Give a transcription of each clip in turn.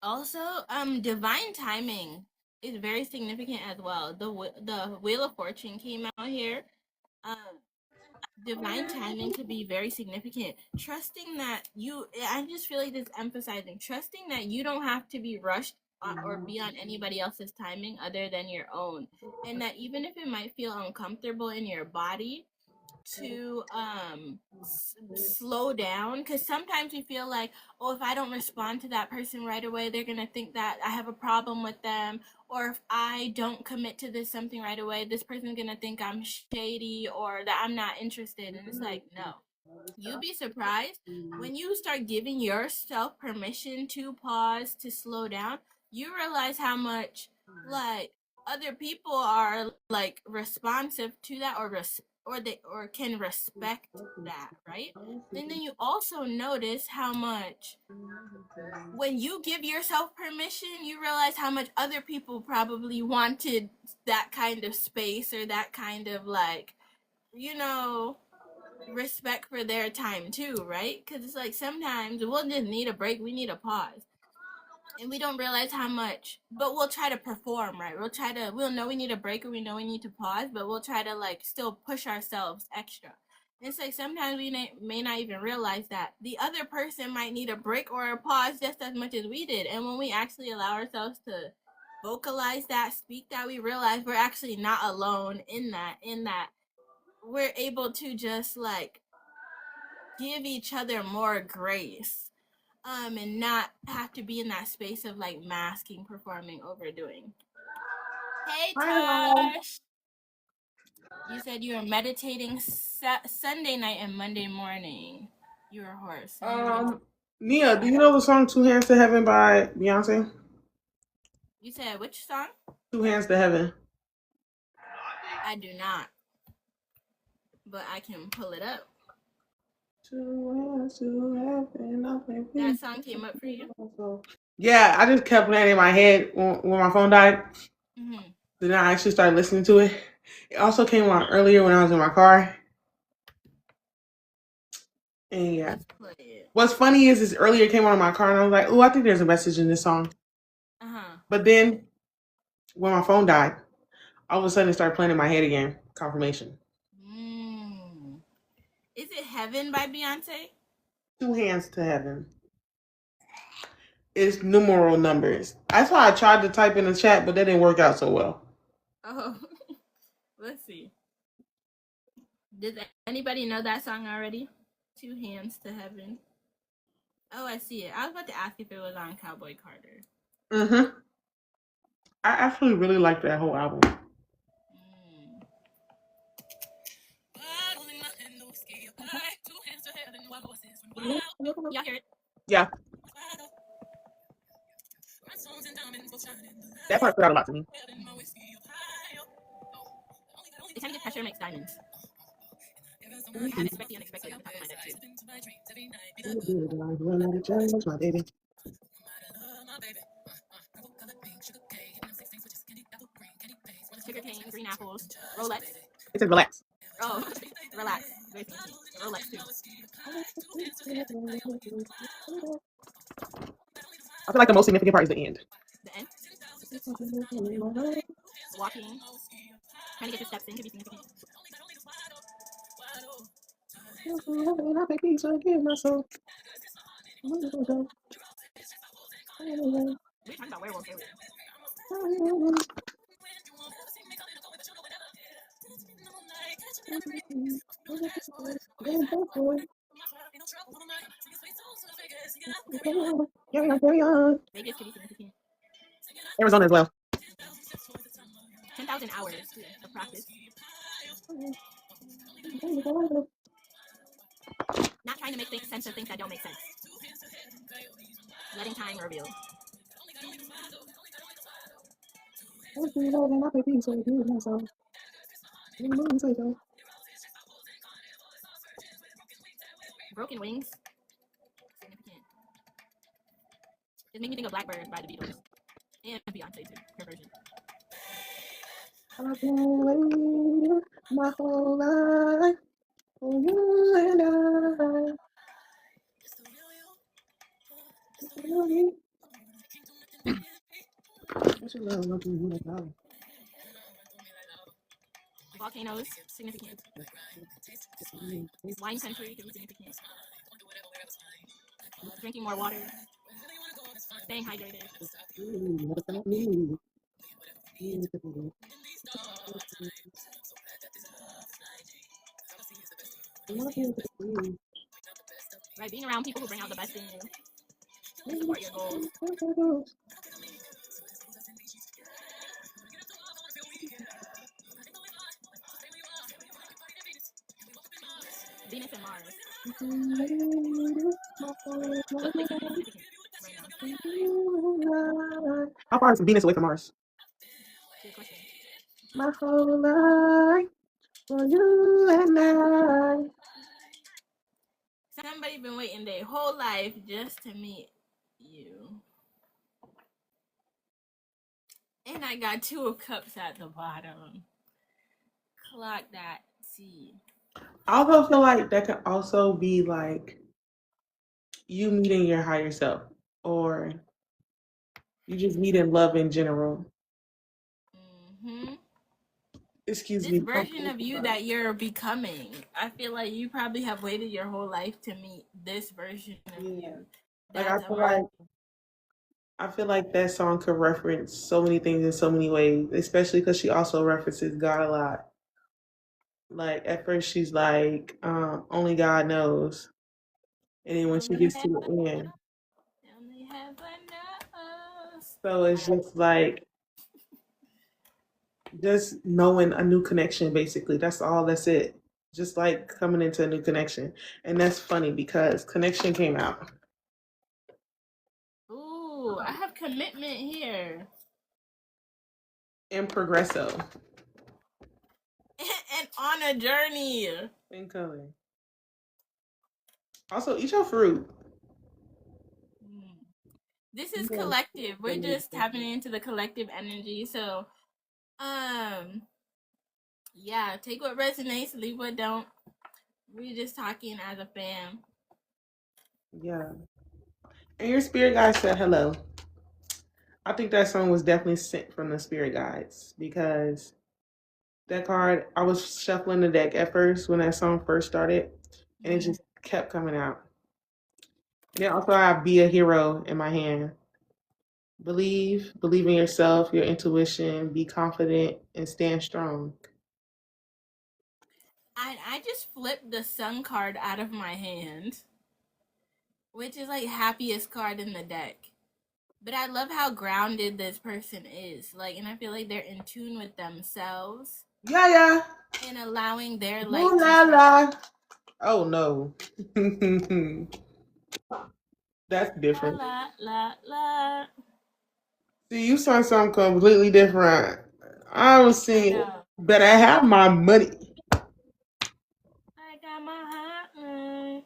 Also, divine timing is very significant as well. The Wheel of Fortune came out here. Um, divine timing could be very significant. Trusting that I just feel like this emphasizing trusting that you don't have to be rushed or be on anybody else's timing other than your own, and that even if it might feel uncomfortable in your body, to slow down, because sometimes we feel like, oh, if I don't respond to that person right away, they're gonna think that I have a problem with them, or if I don't commit to this something right away, this person's gonna think I'm shady or that I'm not interested. And it's like, no, you'd be surprised when you start giving yourself permission to pause, to slow down. You realize how much like other people are like responsive to that, or they or can respect that, right? And then you also notice how much when you give yourself permission, you realize how much other people probably wanted that kind of space or that kind of like, you know, respect for their time too, right? Because it's like sometimes we'll just need a break, we need a pause. And we don't realize how much, but we'll try to perform, right? We'll know we need a break or we know we need to pause, but we'll try to like still push ourselves extra. And it's like sometimes we may not even realize that the other person might need a break or a pause just as much as we did. And when we actually allow ourselves to vocalize that, speak that, we realize we're actually not alone in that we're able to just like give each other more grace, and not have to be in that space of like masking, performing, overdoing. Hey Hi, y'all. Tosh, you said you were meditating Sunday night and Monday morning. You were a horse, and then you went to Um, Nia, do you know the song Two Hands to Heaven by Beyonce? you said which song? Two Hands to Heaven. I do not, but I can pull it up. Two hands to heaven, I play That peace. song came up for you. Yeah, I just kept playing in my head when my phone died. Mm-hmm. Then I actually started listening to it. It also came on earlier when I was in my car. And yeah. Let's play it. What's funny is earlier it came on in my car and I was like, oh, I think there's a message in this song. Uh huh. But then when my phone died, all of a sudden it started playing in my head again. Confirmation. Mm. Is it Heaven by Beyonce? Two hands to heaven. It's numeral numbers. That's why I tried to type in the chat, but that didn't work out so well. Oh, let's see. Does anybody know that song already? Two Hands to Heaven. Oh, I see it. I was about to ask if it was on Cowboy Carter. Mm-hmm. I actually really like that whole album. Mm. Y'all hear it? Yeah, that part stood out a lot to me. They kind of get pressure makes diamonds. I have expect the unexpected on top of my neck too. My baby. Sugar cane, green apples, Rolex. It says relax. Oh, relax. Very fancy. Rolex too. I feel like the most significant part is the end. The end. Walking. Trying to get the steps in could be significant. We were talking about werewolves earlier. Carry on. Vegas could be significant. Arizona as well. 10,000 hours of practice. Not trying to make sense of things that don't make sense. Letting time reveal. Broken wings. Significant. It made me think of Blackbird by the Beatles. And Beyonce too. Her version. I've been waiting my whole life for you and I. Volcanoes, significant. Wine country, could be significant. Drinking more water. Staying hydrated. Right, being around people who bring out the best in you to support your goals. Venus and Mars. What placement is significant right now? How far is Venus away from Mars? Good question. My whole life for you and I. Somebody been waiting their whole life just to meet you. And I got 2 of Cups at the bottom. Clock that. See. I also feel like that could also be like you meeting your higher self, or you just meeting love in general. Mm-hmm. Excuse This me. version of you that you're becoming, I feel like you probably have waited your whole life to meet this version of Yeah. you. Like That's amazing. I feel like that song could reference so many things in so many ways, especially because she also references God a lot. Like at first she's like, only God knows. And then when she Only gets to heaven, the end, only heaven knows. so it's just like just knowing a new connection basically. That's it. Just like coming into a new connection. And that's funny because connection came out Ooh, I have commitment here. in Progresso And on a journey. in color. Also eat your fruit. This is collective. We're just tapping into the collective energy. So, yeah, take what resonates, leave what don't. We're just talking as a fam. Yeah. And your spirit guide said hello. I think that song was definitely sent from the spirit guides because that card, I was shuffling the deck at first when that song first started, and it just kept coming out. And then also I have Be a Hero in my hand. Believe in yourself, your intuition, be confident, and stand strong. I just flipped the sun card out of my hand, which is like happiest card in the deck. But I love how grounded this person is. Like, and I feel like they're in tune with themselves Yeah, yeah. and allowing their Ooh light to la shine. la. Oh no. That's La different. la la la. See, you saw something completely different. I was I seeing, know. but I have my money. I got my heart.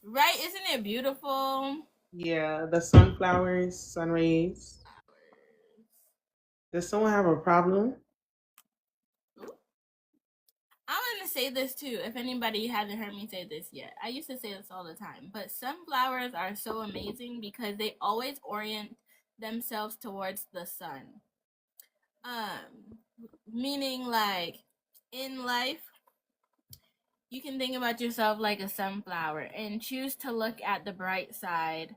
Right? Isn't it beautiful? Yeah, the sunflowers, sun rays. Does someone have a problem? I'm gonna say this too. If anybody hasn't heard me say this yet, I used to say this all the time. But sunflowers are so amazing because they always orient themselves towards the sun. Meaning like in life, you can think about yourself like a sunflower and choose to look at the bright side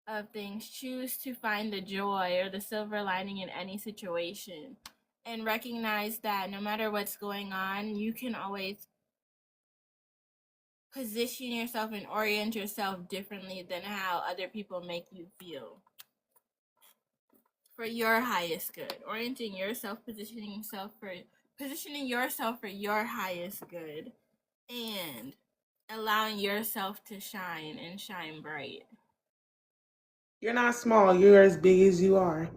of things. Choose to find the joy or the silver lining in any situation, and recognize that no matter what's going on, you can always position yourself and orient yourself differently than how other people make you feel for your highest good. Orienting yourself, positioning yourself for your highest good, and allowing yourself to shine and shine bright. You're not small. You're as big as you are.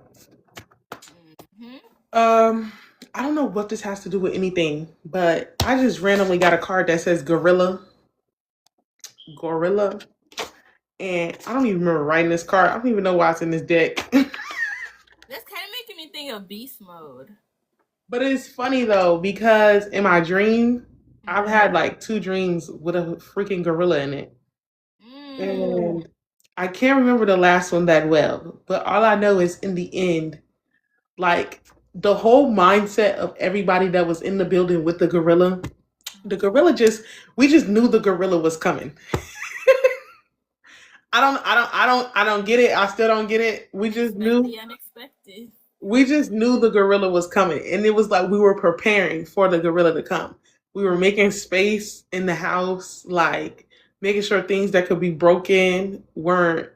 Hmm. Um, I don't know what this has to do with anything, but I just randomly got a card that says gorilla, and I don't even remember writing this card. I don't even know why it's in this deck. That's kind of making me think of beast mode. But it's funny though because in my dream, I've Mm-hmm. had like 2 dreams with a freaking gorilla in it, Mm. and I can't remember the last one that well. But all I know is in the end, Like the whole mindset of everybody that was in the building with the gorilla just we just knew the gorilla was coming. I don't get it. I still don't get it. Expect the unexpected. We just knew the gorilla was coming, and it was like we were preparing for the gorilla to come. We were making space in the house, like making sure things that could be broken weren't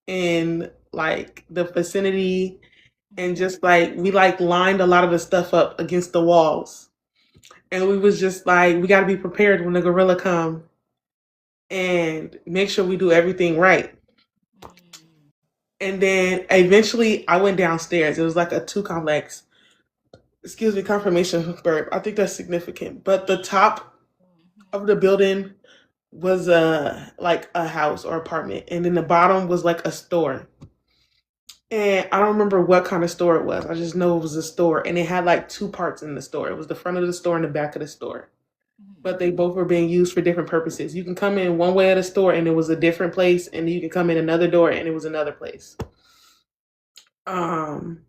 in like the vicinity, and just like we like lined a lot of the stuff up against the walls, and we was just like we got to be prepared when the gorilla come and make sure we do everything right. And then eventually I went downstairs. It was like a two complex, excuse me, confirmation burp. I think that's significant. But the top of the building was like a house or apartment, and then the bottom was like a store. And I don't remember what kind of store it was. I just know it was a store, and it had like two parts in the store. It was the front of the store and the back of the store. But they both were being used for different purposes. You can come in one way of the store and it was a different place, and you can come in another door and it was another place. Um,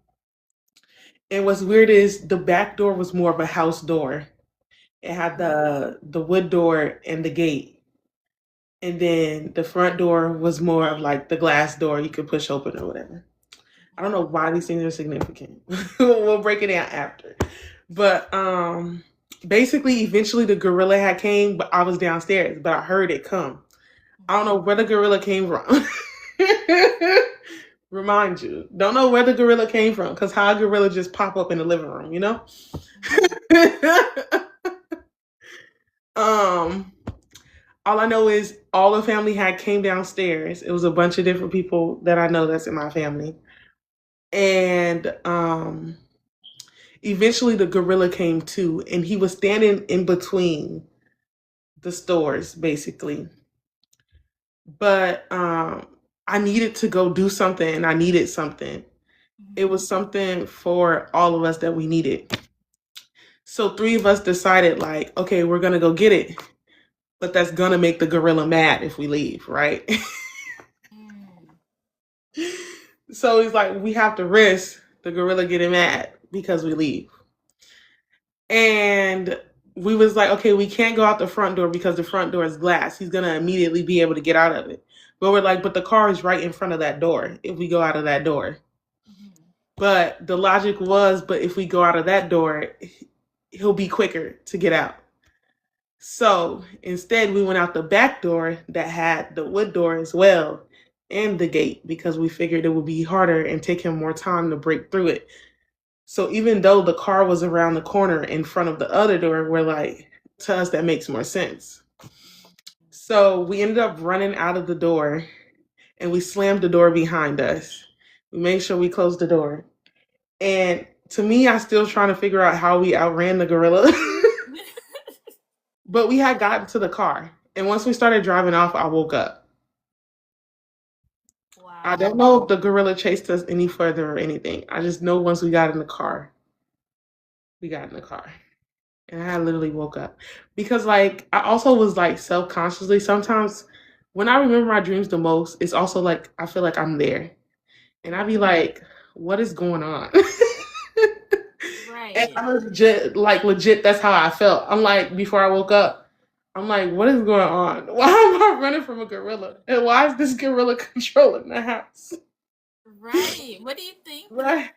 and what's weird is the back door was more of a house door. It had the wood door and the gate, and then the front door was more of like the glass door you could push open or whatever. I don't know why these things are significant. We'll break it down after. But basically eventually the gorilla had came, but I was downstairs, but I heard it come. I don't know where the gorilla came from. Remind you. Don't know where the gorilla came from, because how a gorilla just pop up in the living room, you know? um all I know is all the family had came downstairs. It was a bunch of different people that I know that's in my family. And eventually the gorilla came too, and he was standing in between the stores basically. But I needed to go do something, and I needed something. It was something for all of us that we needed. So three of us decided like, okay, we're gonna go get it. But that's gonna make the gorilla mad if we leave, right? So it's like we have to risk the gorilla getting mad because we leave. And we was like, okay, we can't go out the front door because the front door is glass. He's gonna immediately be able to get out of it. But we're like, but the car is right in front of that door if we go out of that door. But the logic was, but if we go out of that door, he'll be quicker to get out. So instead, we went out the back door that had the wood door as well and the gate, because we figured it would be harder and take him more time to break through it. So even though the car was around the corner in front of the other door, we're like, to us, that makes more sense. So we ended up running out of the door, and we slammed the door behind us. We made sure we closed the door. And to me, I'm still trying to figure out how we outran the gorilla. But we had gotten to the car. And once we started driving off, I woke up. Wow. I don't know if the gorilla chased us any further or anything. I just know once we got in the car, we got in the car. And I literally woke up. Because, like, I also was, like, self consciously. Sometimes when I remember my dreams the most, it's also like I feel like I'm there. And I'd be like, what is going on? Right. And I'm legit, that's how I felt. I'm like, before I woke up, I'm like, what is going on? Why am I running from a gorilla? And why is this gorilla controlling the house? Right. What do you think? Right.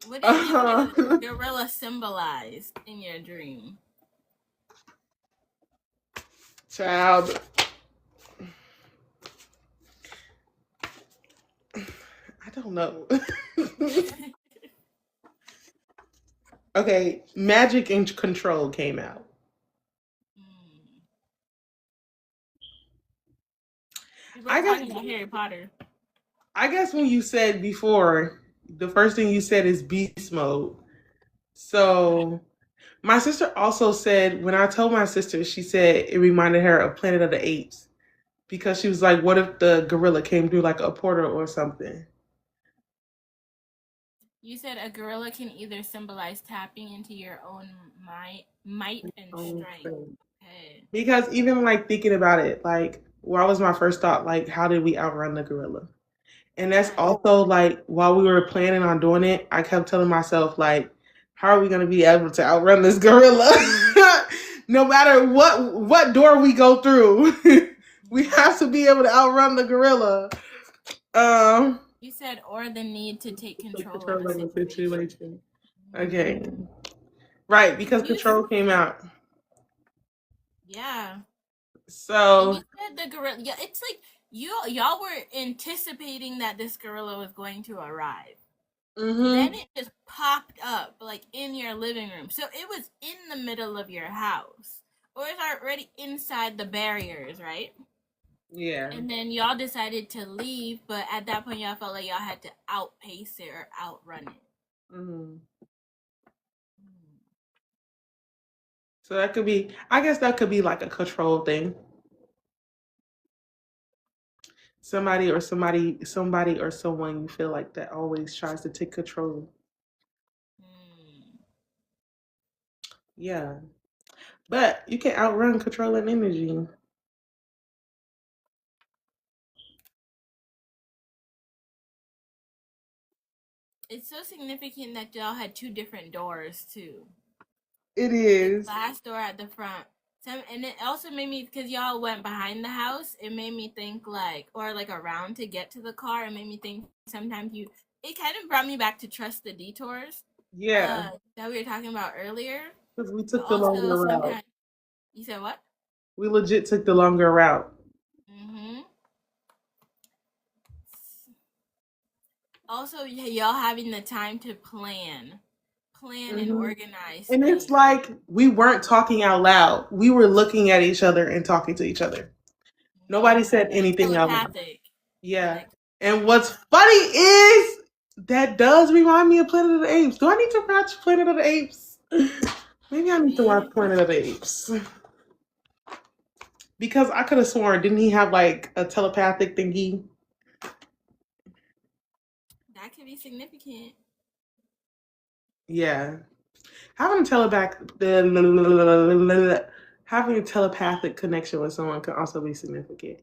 What do you think the gorilla symbolized in your dream? Child. I don't know. Okay, magic and control came out. We were talking about Harry Potter. I guess when you said before, the first thing you said is beast mode. So my sister also said, when I told my sister, she said it reminded her of Planet of the Apes, because she was like, what if the gorilla came through like a portal or something? You said a gorilla can either symbolize tapping into your own might and strength. Okay. Because even like thinking about it, like, what was my first thought? Like, how did we outrun the gorilla? And that's Right. also like while we were planning on doing it, I kept telling myself like, how are we gonna be able to outrun this gorilla? No matter what door we go through, we have to be able to outrun the gorilla. Um, You said, or the need to take take control of a control of the situation. situation. Mm. Okay, right, because You, s- control came out. yeah. And So, you said the gorilla. Yeah, it's like y'all were anticipating that this gorilla was going to arrive. Then hmm it just popped up like in your living room. So it was in the middle of your house. Or it's already inside the barriers, right? yeah. And then y'all decided to leave, but at that point y'all felt like y'all had to outpace it or outrun it. hmm So that could be, I guess that could be like a control thing. Somebody or someone you feel like that always tries to take control. Hmm. Yeah. But you can outrun controlling energy. It's so significant that y'all had two different doors too. It The is. glass door at the front. And it also made me, because y'all went behind the house, it made me think like, or like around to get to the car. It made me think sometimes it kind of brought me back to trust the detours Yeah. that we were talking about earlier. Because we But took the also longer route. sometimes, you said what? We legit took the longer route. Mm-hmm. Also, y'all having the time to plan and hmm organize And it's things. like we weren't talking out loud. We were looking at each other and talking to each other. Nobody Mm-hmm. said Like anything out loud. telepathic. Yeah. Like, And what's funny is that does remind me of Planet of the Apes. Do I need to watch Planet of the Apes? Maybe I need to watch maybe Planet of the Apes. Because I could have sworn, didn't he have like a telepathic thingy? that could be significant. Yeah. Having a having a telepathic connection with someone can also be significant.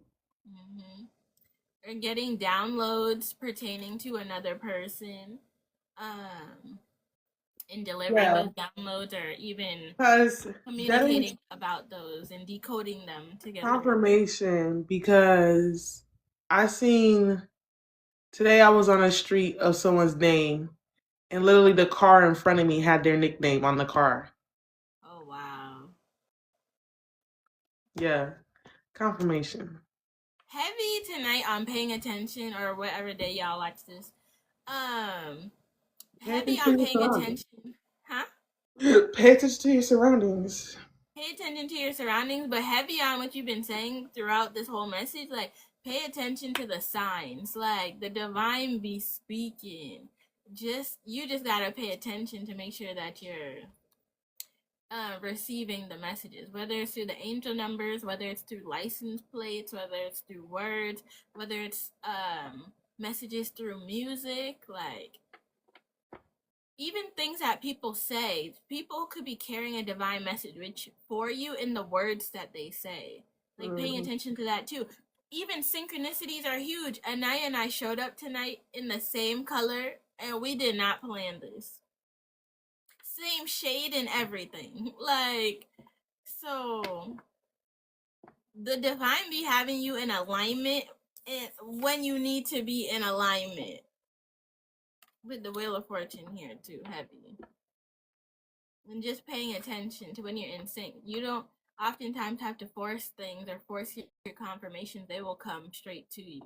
Mm-hmm. Or getting downloads pertaining to another person, um, and delivering Yeah. those downloads, or even Because that is communicating about those and decoding them together. confirmation because I seen today I was on a street of someone's name and literally the car in front of me had their nickname on the car. Oh wow. Yeah. Confirmation. Heavy tonight on paying attention, or whatever day y'all watch this. Um, Pay heavy attention to on your paying surroundings. attention. Huh? Pay attention to your surroundings. Pay attention to your surroundings, but heavy on what you've been saying throughout this whole message. Like, pay attention to the signs. Like, the divine be speaking. You just gotta pay attention to make sure that you're receiving the messages, whether it's through the angel numbers, whether it's through license plates, whether it's through words, whether it's messages through music, like even things that people say. People could be carrying a divine message which for you in the words that they say. Like paying Mhm. attention to that too. Even synchronicities are huge. Aniya and I showed up tonight in the same color, and we did not plan this. Same shade and everything. Like, so the divine be having you in alignment and when you need to be in alignment with the wheel of fortune here too, heavy. And just paying attention to when you're in sync. You don't oftentimes have to force things or force your confirmations. They will come straight to you.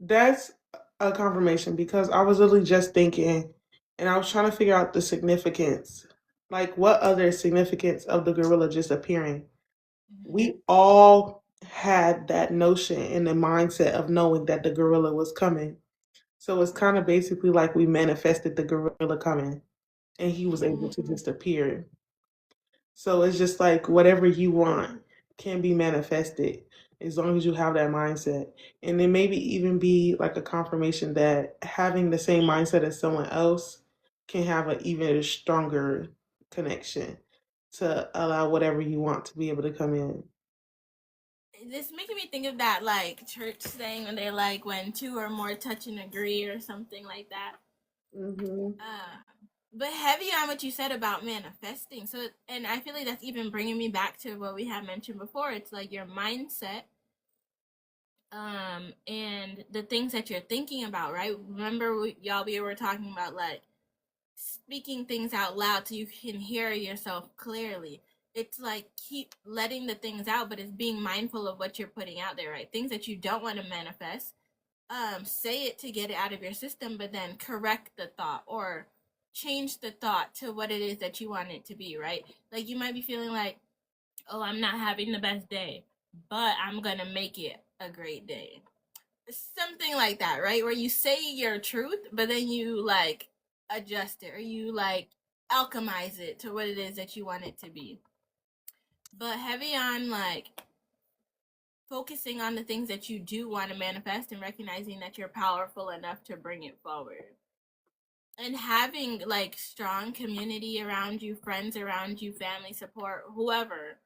That's a confirmation because I was literally just thinking and I was trying to figure out the significance. Like, what other significance of the gorilla just appearing? Mm-hmm. We all had that notion and the mindset of knowing that the gorilla was coming. So it's kind of basically like we manifested the gorilla coming and he was able Mm-hmm. to just appear. So it's just like whatever you want can be manifested as long as you have that mindset. And then maybe even be like a confirmation that having the same mindset as someone else can have an even stronger connection to allow whatever you want to be able to come in. This making me think of that like church saying when they're like when two or more touch and agree or something like that. Mm-hmm. But heavy on what you said about manifesting. So, and I feel like that's even bringing me back to what we had mentioned before. It's like your mindset, and the things that you're thinking about, right? Remember, we were talking about like speaking things out loud so you can hear yourself clearly. It's like keep letting the things out, but it's being mindful of what you're putting out there, right? Things that you don't want to manifest, say it to get it out of your system, but then correct the thought or change the thought to what it is that you want it to be, right? Like you might be feeling like, oh, I'm not having the best day, but I'm gonna make it a great day. Something like that, right? Where you say your truth, but then you like adjust it or you like alchemize it to what it is that you want it to be. But heavy on like focusing on the things that you do want to manifest and recognizing that you're powerful enough to bring it forward. And having like strong community around you, friends around you, family support, whoever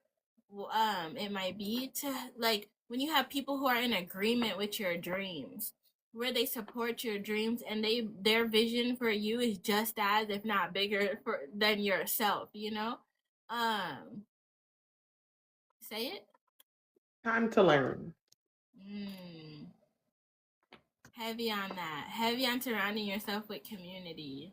it might be, to like when you have people who are in agreement with your dreams, where they support your dreams and their vision for you is just as if not bigger than yourself, um say it. Time to learn. mm, Heavy on that, heavy on surrounding yourself with community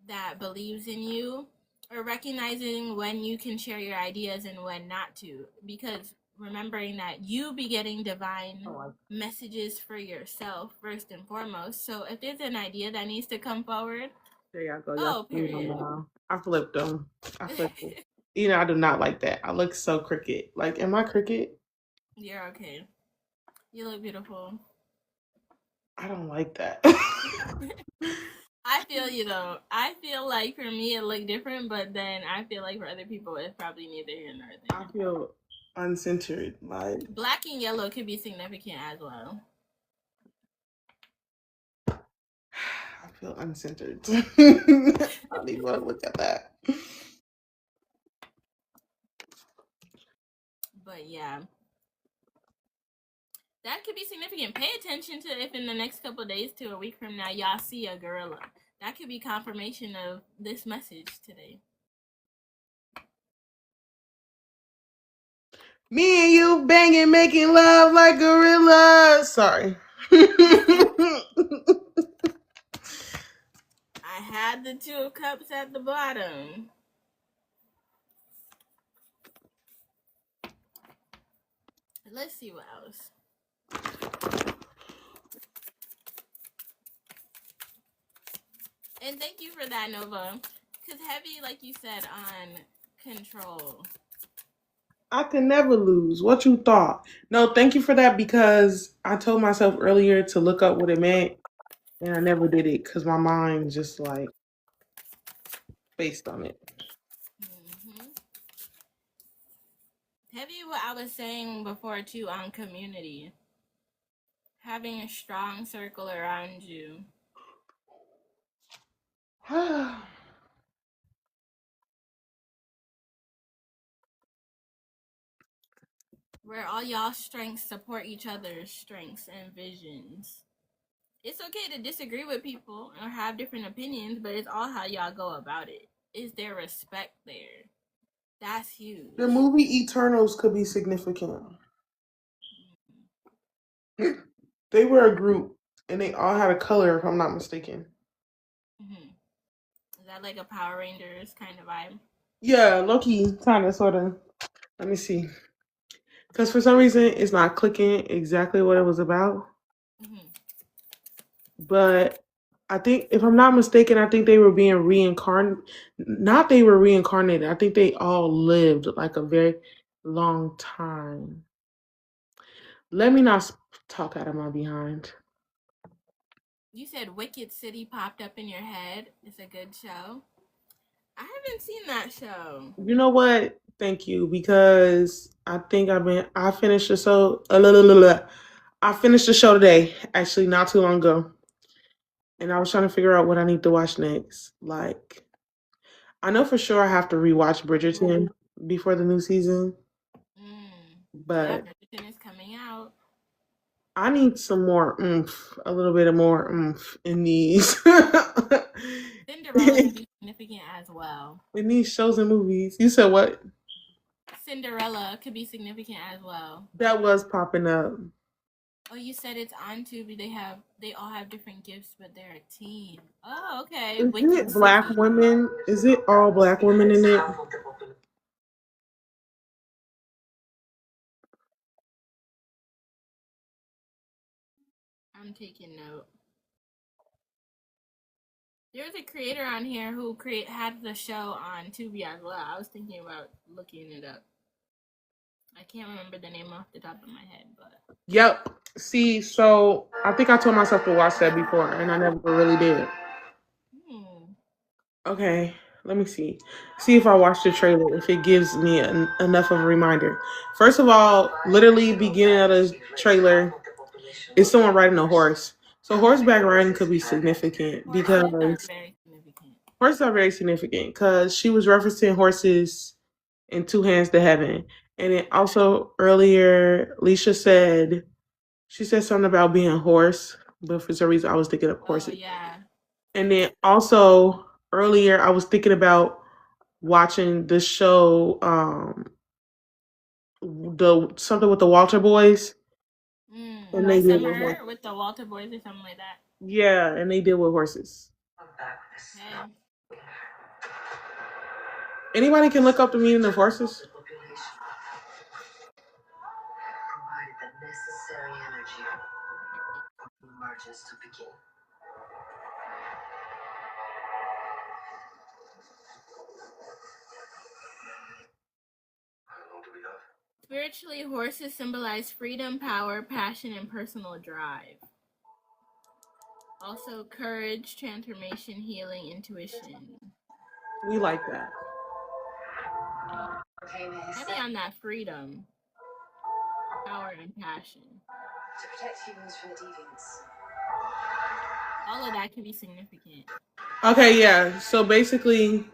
that believes in you, or recognizing when you can share your ideas and when not to, because remembering that you be getting divine messages for yourself first and foremost. So if there's an idea that needs to come forward, There y'all go. Y'all oh, see them period. now. I flipped them. I flipped them. You know, I do not like that. I look so crooked. Like, am I crooked? You're okay. You look beautiful. I don't like that. I feel you though. I feel like for me it look different, but then I feel like for other people it's probably neither here nor I there. feel uncentered. Like, Black and yellow could be significant as well. I feel uncentered. I don't even want to look at that. But yeah, that could be significant. Pay attention to if in the next couple of days to a week from now y'all see a gorilla. That could be confirmation of this message today. Me and you banging, making love like gorillas. Sorry. I had the two of cups at the bottom. Let's see what else. And thank you for that, Nova. Because heavy, like you said, on control. I can never lose. What you thought? No, thank you for that because I told myself earlier to look up what it meant and I never did it because my mind just like based on it. Mm-hmm. Heavy, what I was saying before too on community. Having a strong circle around you. Where all y'all strengths support each other's strengths and visions. It's okay to disagree with people or have different opinions, but it's all how y'all go about it. Is there respect there? That's The huge. movie Eternals could be significant. They were a group and they all had a color, if I'm not mistaken. Mm-hmm. Is that like a Power Rangers kind of vibe? Yeah, Loki, kind of, sort of. Let me see. Because for some reason, it's not clicking exactly what it was about. Mm-hmm. But I think, if I'm not mistaken, I think they were being reincarnated. Not they were reincarnated. I think they all lived like a very long time. Let me not talk out of my behind. You said Wicked City popped up in your head. It's a good show. I haven't seen that show. You know what? Thank you because I think I finished the show. I finished the show today, actually, not too long ago, and I was trying to figure out what I need to watch next. Like, I know for sure I have to rewatch Bridgerton before the new season, Mm. Yeah, but Everything is coming out. I need some more oomph, a little bit of more oomph in these Cinderella could be significant as well. in these shows and movies. You said what? Cinderella could be significant as well. That was popping up. Oh, you said it's on Tubi. They all have different gifts, but they're a team. Oh, okay. Is Wicked it black City. women? Is it all black women in it? I'm taking note. There's a creator on here who had the show on Tubi as well. I was thinking about looking it up. I can't remember the name off the top of my head, but Yep. See, so I think I told myself to watch that before, and I never really did. Okay, let me see. See if I watch the trailer, if it gives me enough of a reminder. First of all, literally beginning of the trailer is someone riding a horse. So horseback riding could be significant because horses are very significant. horses are very significant because she was referencing horses in Two Hands to Heaven. And then also earlier, Leisha said, she said something about being a horse, but for some reason I was thinking of Oh horses. yeah. And then also earlier I was thinking about watching the show, the something with the Walter Boys. And My they did with summer horses. with the Walter Boys or something like that. Yeah, and they did with horses. Okay. Anybody can look up the meaning of horses? Spiritually, horses symbolize freedom, power, passion, and personal drive. Also, courage, transformation, healing, intuition. We like that. Heavy on that freedom, power, and passion. To protect humans from the deviants. All of that can be significant. Okay, yeah. So basically,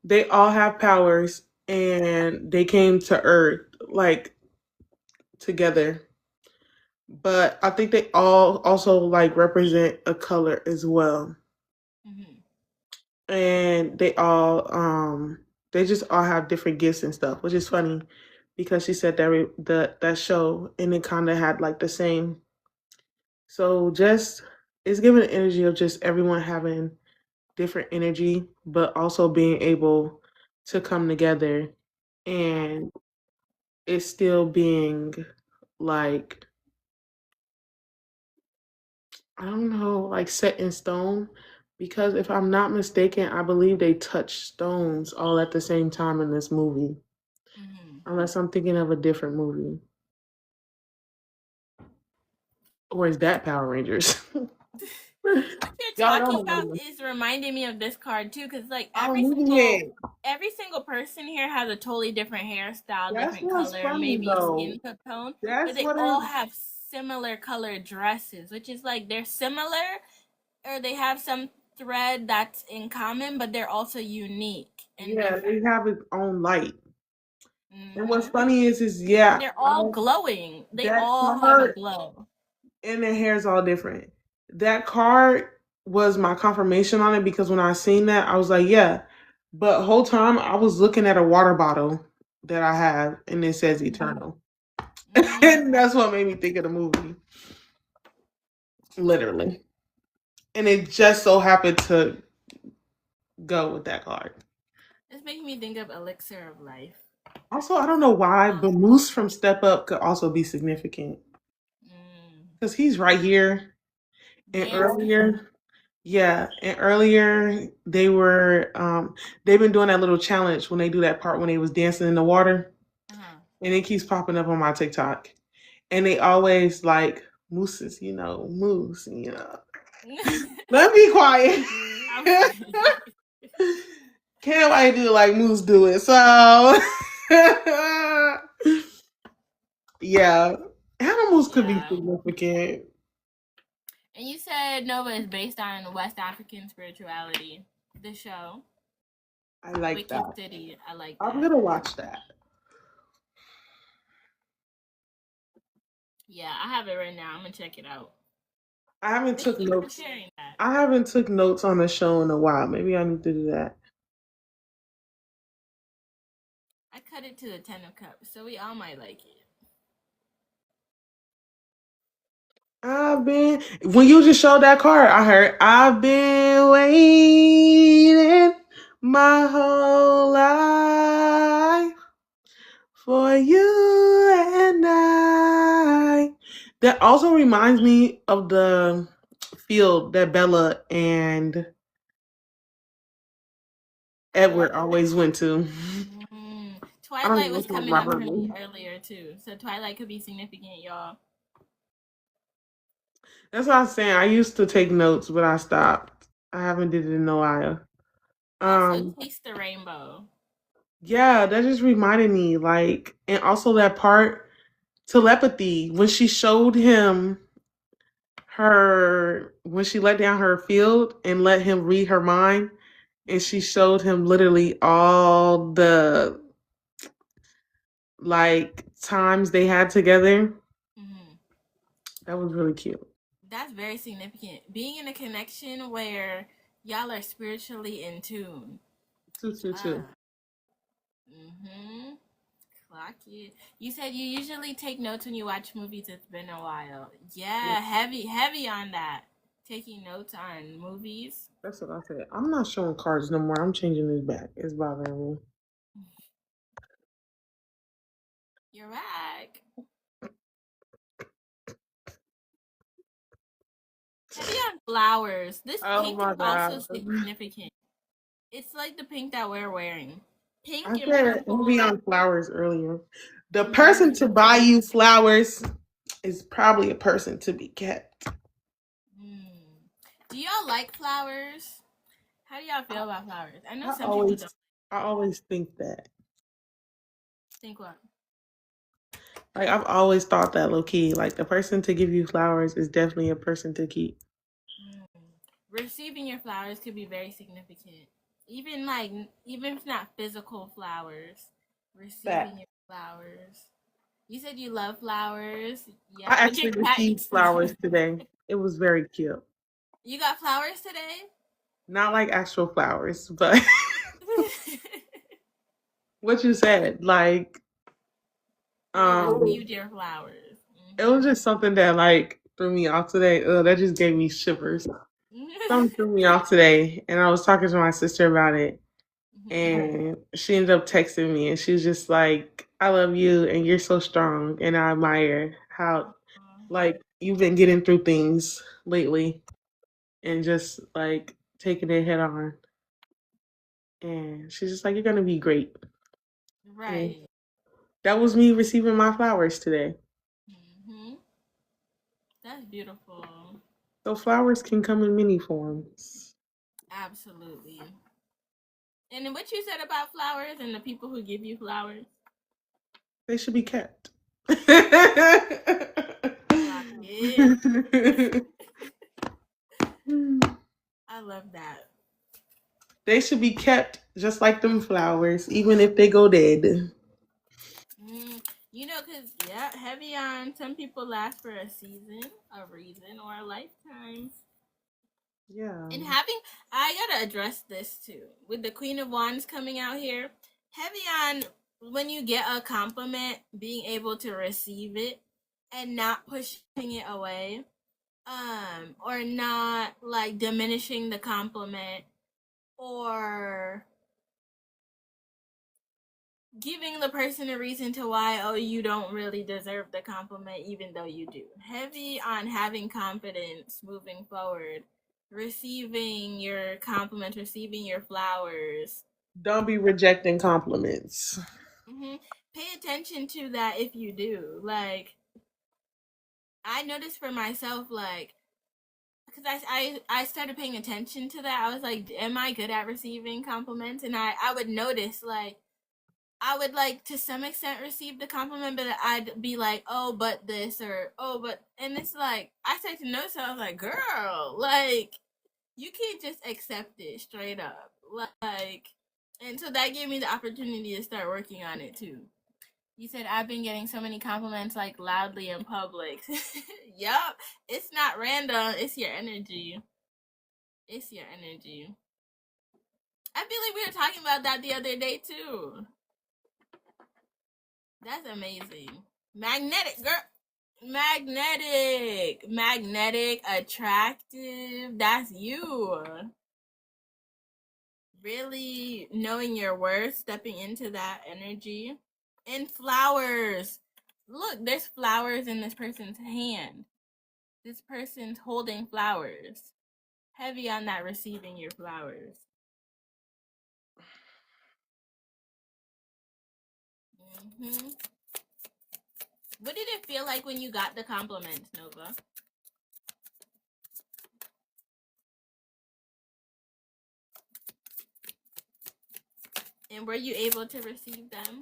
they all have powers and they came to Earth like together. But I think they all also like represent a color as well. And they just all have different gifts and stuff, which is funny because she said that show and it kind of had like the same. So just it's giving the energy of just everyone having different energy, but also being able to come together and it's still being like, I don't know, like set in stone. Because if I'm not mistaken, I believe they touch stones all at the same time in this movie. Unless I'm thinking of a different movie. Or is that Power Rangers? What you're Y'all talking don't about know. is reminding me of this card too, because like I'm moving it. every single person here has a totally different hairstyle, That's different what's color, funny maybe though. skin tone, but That's they what all it. have similar colored dresses, which is like they're similar or they have some thread that's in common, but they're also unique and Yeah, different. they have its own light. And what's funny is yeah, They're all glowing. They that all have a card glow. and their hair's all different. That card was my confirmation on it because when I seen that, I was like, yeah. But whole time I was looking at a water bottle that I have and it says eternal. And that's what made me think of the movie. Literally. And it just so happened to go with that card. It's making me think of Elixir of Life. Also, I don't know why, but Moose from Step Up could also be significant. Because he's right here. And earlier, yeah, and earlier they've been doing that little challenge when they do that part when they was dancing in the water. And it keeps popping up on my TikTok. And they always like mooses, moose, Let me be quiet. Can't nobody do it like Moose do it. So yeah. Animals could be significant. And you said Nova is based on West African spirituality. The show. I like Wicked that. City. I like that. I'm gonna watch that. Yeah, I have it right now. I'm gonna check it out. I haven't Thank took you for notes. sharing that. I haven't took notes on the show in a while. Maybe I need to do that. I cut it to the 10 of Cups, so we all might like it. I've been when you just showed that card, I heard I've been waiting my whole life for you and I. That also reminds me of the field that Bella and Edward Twilight. always went to. I don't Twilight know was if it was coming up Robert for me Lee. earlier too, so Twilight could be significant, y'all. That's what I was saying. I used to take notes, but I stopped. I haven't did it in a while. Also, Um, Taste the Rainbow. yeah, that just reminded me, like, and also that part telepathy when she showed him her when she let down her field and let him read her mind, and she showed him literally all the like times they had together. Hmm. That was really cute. That's very significant. Being in a connection where y'all are spiritually in tune. Too, too, too. Ah. Mm-hmm. Clock it. You said you usually take notes when you watch movies. It's been a while. Yeah, Yeah, heavy on that. Taking notes on movies. that's what I said. I'm not showing cards no more. I'm changing this back. It's bothering me. You're back. Heavy on flowers. This Oh pink is my also god. significant. It's like the pink that we're wearing. I Pink and said heavy purple. on flowers earlier. The person to Mm, buy you flowers is probably a person to be kept. mm. Do y'all like flowers? How do y'all I, feel about flowers? I know I some people always don't I always think that. think what. Like I've always thought that low key. Like the person to give you flowers is definitely a person to keep. Mm. Receiving your flowers could be very significant. Even like even if not physical flowers, receiving Fact. your flowers. You said you love flowers. I Yeah, but your actually cat received eats flowers them. today. It was very cute. You got flowers today? Not like actual flowers, but what you said, like You um received your flowers. it was just something that like threw me off today. That just gave me shivers. Mm-hmm. Something threw me off today, and I was talking to my sister about it, Mm-hmm. and she ended up texting me, and she was just like, "I love you, and you're so strong, and I admire how like you've been getting through things lately, and just like taking it head on." And she's just like, "You're gonna be great." And Right. that was me receiving my flowers today. Mm-hmm. That's beautiful. So flowers can come in many forms. Absolutely. And then what you said about flowers and the people who give you flowers? They should be kept. Clock it. I love that. They should be kept just like them flowers, even if they go dead. Mm, because, yeah, heavy on some people last for a season, a reason, or a lifetime. Yeah. And I gotta address this too. With the Queen of Wands coming out here, heavy on when you get a compliment, being able to receive it and not pushing it away. Or not like diminishing the compliment or giving the person a reason to why, oh, you don't really deserve the compliment even though you do. Heavy on having confidence moving forward, receiving your compliments, receiving your flowers. Don't be rejecting compliments. Hmm. Pay attention to that if you do. Like, I noticed for myself, like, because I started paying attention to that. I was like, am I good at receiving compliments? And I would notice, like, I would like to some extent receive the compliment, but I'd be like, oh, but this or oh, but and it's like I started to notice. I was like, girl, like you can't just accept it straight up, like, and so that gave me the opportunity to start working on it too. You said I've been getting so many compliments like loudly in public. Yup. It's not random. It's your energy. It's your energy. I feel like we were talking about that the other day too. That's amazing. Magnetic girl. Magnetic, attractive. That's you. Really knowing your worth, stepping into that energy. And flowers. Look, there's flowers in this person's hand. This person's holding flowers. Heavy on that receiving your flowers. hmm What did it feel like when you got the compliments, Nova? And were you able to receive them?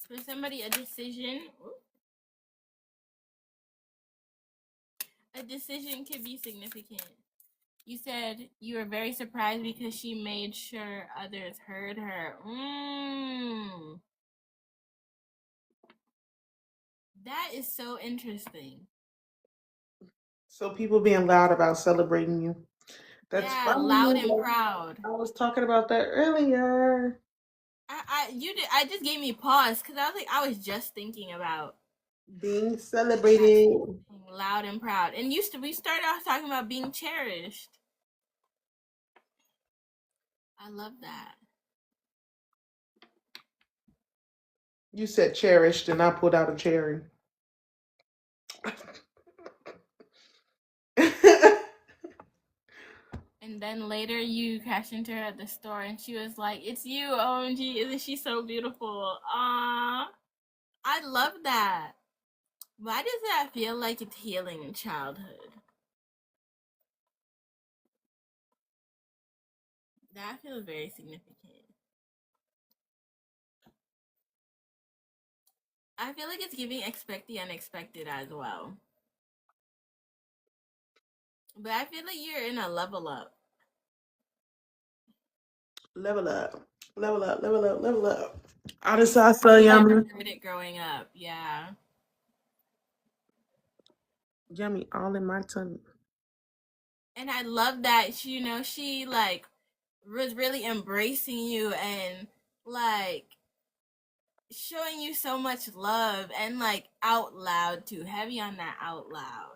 For somebody, a decision could be significant. You said you were very surprised because she made sure others heard her. That is so interesting. So people being loud about celebrating you. That's Yeah, funny. loud and proud. I was talking about that earlier. I just gave me pause because I was just thinking about Being that celebrated. being loud and proud. And we started off talking about being cherished. I love that. You said cherished, and I pulled out a cherry. And then later you crashed into her at the store and she was like, "It's you, OMG, isn't she so beautiful?" Ah, I love that. Why does that feel like it's healing in childhood? That feels very significant. I feel like it's giving expect the unexpected as well. But I feel like you're in a level up. Level up. Level up. Level up. Level up. I just You saw so you never yummy. heard it growing up, yeah. Yummy all in my tummy. And I love that she like was really embracing you and like showing you so much love and like out loud too. Heavy on that out loud.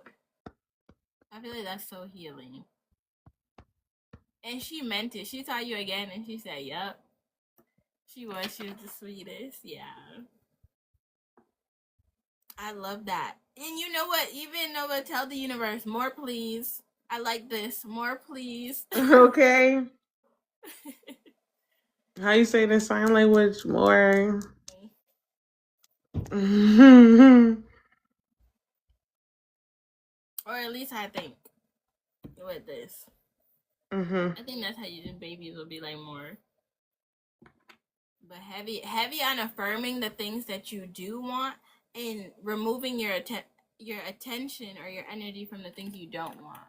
I feel like that's so healing. And she meant it. She saw you again and she said, "Yup." She was the sweetest. Yeah. I love that. And you know what? Even Nova, tell the universe, more please. I like this. More please. Okay. How you say the sign language more? Or at least I think with this. Mm-hmm. I think that's how you babies will be like more. But heavy on affirming the things that you do want and removing your attention or your energy from the things you don't want.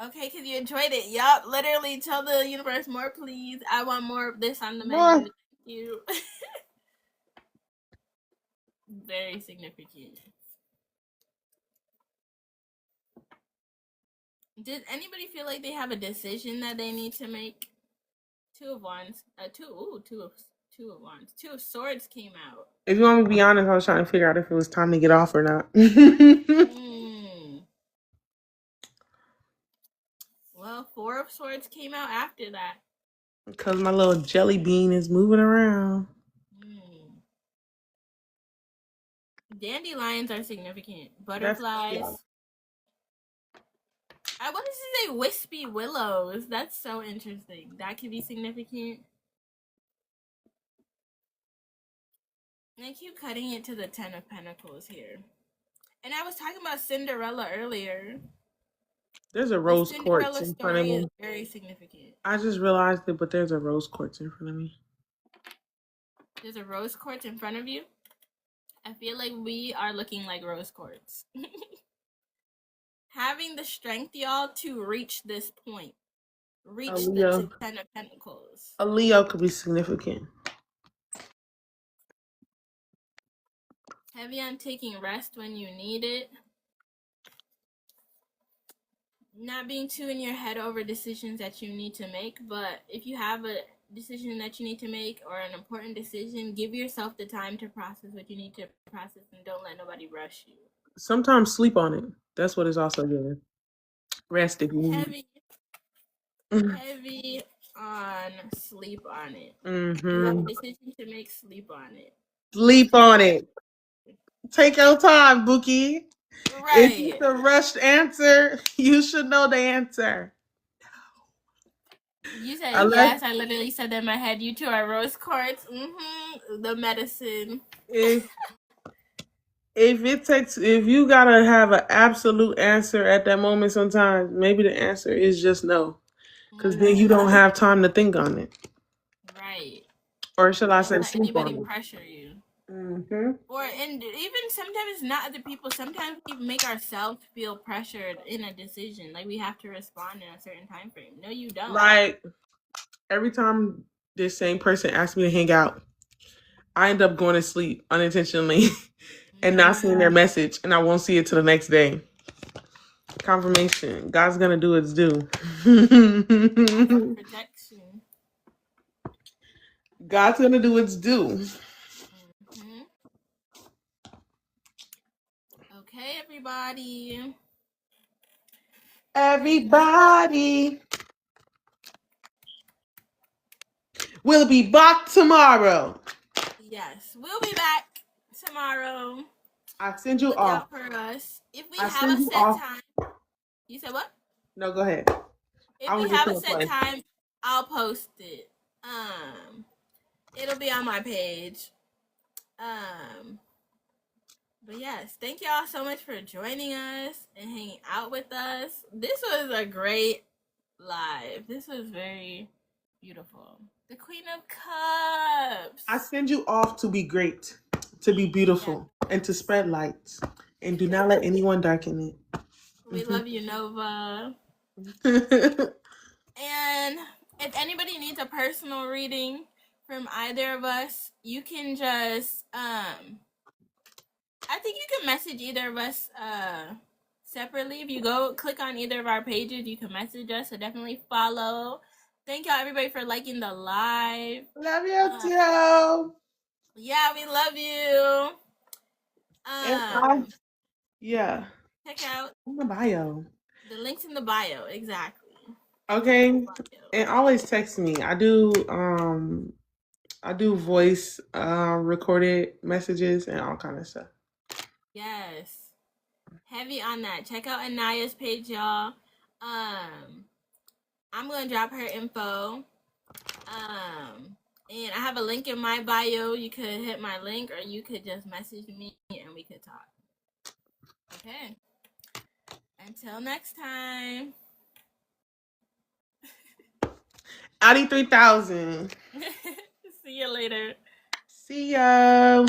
Okay, because you enjoyed it. Yup, literally tell the universe more, please. I want more of this on the menu. Boy. Thank you. Very significant. Did anybody feel like they have a decision that they need to make? Two of wands. Two of wands. Two of swords came out. If you want me to be honest, I was trying to figure out if it was time to get off or not. Well, four of swords came out after that. Because my little jelly bean is moving around. Dandelions are significant. That's Butterflies. I wanted to say wispy willows. That's so interesting. That could be significant. And I keep cutting it to the Ten of Pentacles here. And I was talking about Cinderella earlier. There's a The rose quartz Cinderella in front of story is me. very significant. I just realized it, but there's a rose quartz in front of me. There's a rose quartz in front of you. I feel like we are looking like rose quartz. Having the strength, y'all, to reach this point. A Reach the Leo. Ten of Pentacles. A Leo could be significant. Heavy on taking rest when you need it. Not being too in your head over decisions that you need to make, but if you have a decision that you need to make or an important decision, give yourself the time to process what you need to process and don't let nobody rush you. Sometimes sleep on it. That's what it's also doing. Rest if you need. Heavy on sleep on it. You have a Mm-hmm. decision to make, sleep on it. Sleep on it. Take your time, Bookie. If Right. it's a rushed answer, you should know the answer. You said Unless yes. I literally said that in my head. You two are rose quartz. The medicine. if if you gotta have an absolute answer at that moment, sometimes maybe the answer is just no, because then you don't have time to think on it, Right. or should I Don't say let sleep anybody on it? pressure you. Mm-hmm. Or and even sometimes it's not other people. Sometimes we make ourselves feel pressured in a decision. Like we have to respond in a certain time frame. No, you don't. Like every time this same person asks me to hang out, I end up going to sleep unintentionally and not seeing their message, and I won't see it till the next day. Confirmation. God's gonna do its due. Also protection. God's gonna do its due. hmm Okay, everybody. Everybody will be back tomorrow. Yes, we'll be back tomorrow. I send you Look off. out for us. If we I have send a you set off. time, you said what? No, go ahead. If I we was just have a gonna set play. time, I'll post it. It'll be on my page. Um, but yes, thank y'all so much for joining us and hanging out with us. This was a great live. This was very beautiful. The Queen of Cups. I send you off to be great, to be Yes. beautiful, and to spread light. And do not let anyone darken it. We love you, Nova. And if anybody needs a personal reading from either of us, you can just I think you can message either of us separately. If you go click on either of our pages, you can message us. So definitely follow. Thank y'all everybody for liking the live. Love you too. Yeah, we love you. And yeah. Check out In the bio. the links in the bio. Exactly. Links in the Okay. bio. And always text me. I do voice recorded messages and all kind of stuff. Yes. Heavy on that. Check out Aniya's page, y'all. I'm gonna drop her info. And I have a link in my bio. You could hit my link or you could just message me and we could talk. Okay. Until next time. Audi 3000. See you later. See ya.